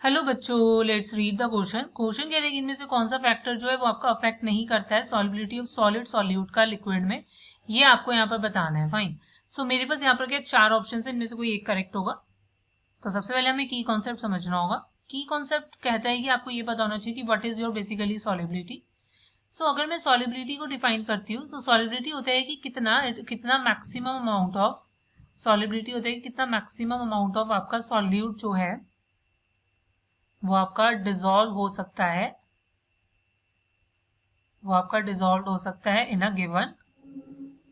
Hello बच्चों, let's read the question. Question कह रहे हैं कि इनमें से कौन सा फैक्टर जो है वो आपका अफेक्ट नहीं करता है सॉलिबिलिटी ऑफ सॉलिड सॉल्यूट का लिक्विड में, ये आपको यहाँ पर बताना है। फाइन। सो मेरे पास यहाँ पर क्या चार ऑप्शन है, इनमें से कोई एक करेक्ट होगा। तो सबसे पहले हमें की कॉन्सेप्ट समझना होगा। की कॉन्सेप्ट कहता है कि आपको ये पता होना चाहिए कि what is your basically solubility. So अगर मैं सॉलिबिलिटी को डिफाइन करती हूँ, सो सॉलिबिलिटी होता है कि कितना कितना मैक्सिमम अमाउंट ऑफ सॉलिबिलिटी होता है कि कितना मैक्सिमम अमाउंट ऑफ आपका सॉल्यूट जो है वो आपका डिसॉल्व हो सकता है, in a given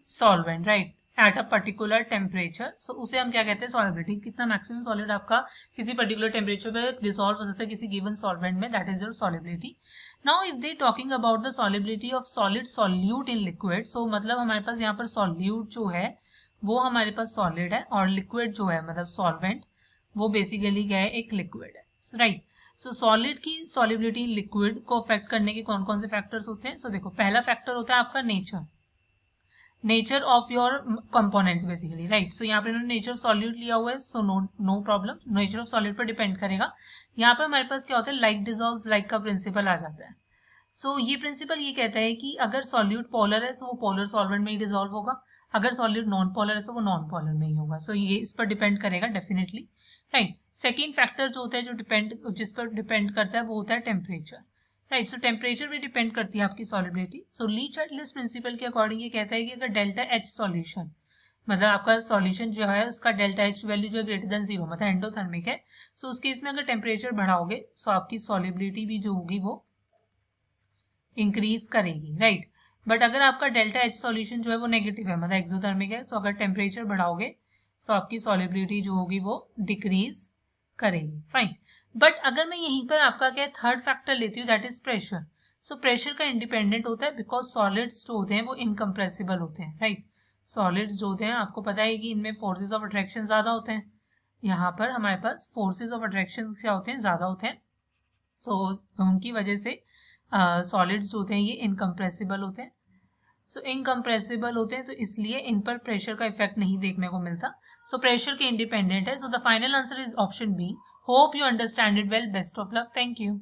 solvent, right, at a particular temperature. So उसे हम क्या कहते हैं, सॉलिबिलिटी। कितना मैक्सिमम सॉलिड आपका किसी पर्टिकुलर टेम्परेचर पे डिसॉल्व हो सकता है किसी गिवन सॉल्वेंट में, that is your solubility. Now if they talking about the solubility of solid solute in liquid, so मतलब हमारे पास यहाँ पर सॉल्यूट जो है वो हमारे पास सॉलिड है और लिक्विड जो है मतलब सॉल्वेंट वो बेसिकली क्या है, एक लिक्विड है, राइट। सो सॉलिड की सॉलिबिलिटी लिक्विड को अफेक्ट करने के कौन कौन से फैक्टर्स होते हैं। सो देखो, पहला फैक्टर होता है आपका nature of your components basically, right. So यहाँ पर इन्होंने नेचर ऑफ सॉल्यूट लिया हुआ है, so no problem, nature of solute पर डिपेंड करेगा। यहाँ पर हमारे पास क्या होता है, लाइक डिजॉल्व्स लाइक का प्रिंसिपल आ जाता है। सो ये प्रिंसिपल ये कहता है कि अगर सॉल्यूट पोलर है तो वो पोलर सॉल्वेंट में ही डिजॉल्व होगा, अगर सॉल्यूट नॉन पोलर है तो वो नॉन पोलर में ही होगा। सो ये इस पर डिपेंड करेगा डेफिनेटली, राइट। सेकेंड फैक्टर जो होता है जिस पर डिपेंड करता है वो होता है टेम्परेचर, राइट। सो टेम्परेचर भी डिपेंड करती है आपकी सॉलिबिलिटी। सो ली चार्टलेस प्रिंसिपल के अकॉर्डिंग ये कहता है कि अगर डेल्टा एच सॉल्यूशन मतलब आपका सॉल्यूशन जो है उसका डेल्टा एच वैल्यू जो ग्रेटर देन जीरो मतलब एंडोथर्मिक है, सो उस केस में अगर टेम्परेचर बढ़ाओगे सो आपकी सॉलिबिलिटी भी जो होगी वो इंक्रीज करेगी, राइट। बट अगर आपका डेल्टा एच सॉल्यूशन जो है वो नेगेटिव है मतलब एक्सोथर्मिक है, सो अगर टेम्परेचर बढ़ाओगे सो आपकी सॉलिबिलिटी जो होगी वो डिक्रीज करेगी, फाइन। बट अगर मैं यहीं पर आपका क्या थर्ड फैक्टर लेती हूँ, that is pressure. So pressure का इंडिपेंडेंट होता है बिकॉज सॉलिड्स जो होते हैं वो इनकम्प्रेसिबल होते हैं, राइट। सॉलिड्स जो होते हैं आपको पता है कि इनमें फोर्सेज ऑफ अट्रैक्शन ज्यादा होते हैं, यहाँ पर हमारे पास फोर्सेज ऑफ अट्रैक्शन क्या होते हैं, ज्यादा होते हैं। सो उनकी वजह से सॉलिड्स जो होते हैं ये इनकम्प्रेसिबल होते हैं। सो इनकम्प्रेसिबल होते हैं तो इसलिए इन पर प्रेशर का इफेक्ट नहीं देखने को मिलता। सो प्रेशर के इंडिपेंडेंट है। So the final answer is option B. Hope you understand it well. Best of luck. Thank you.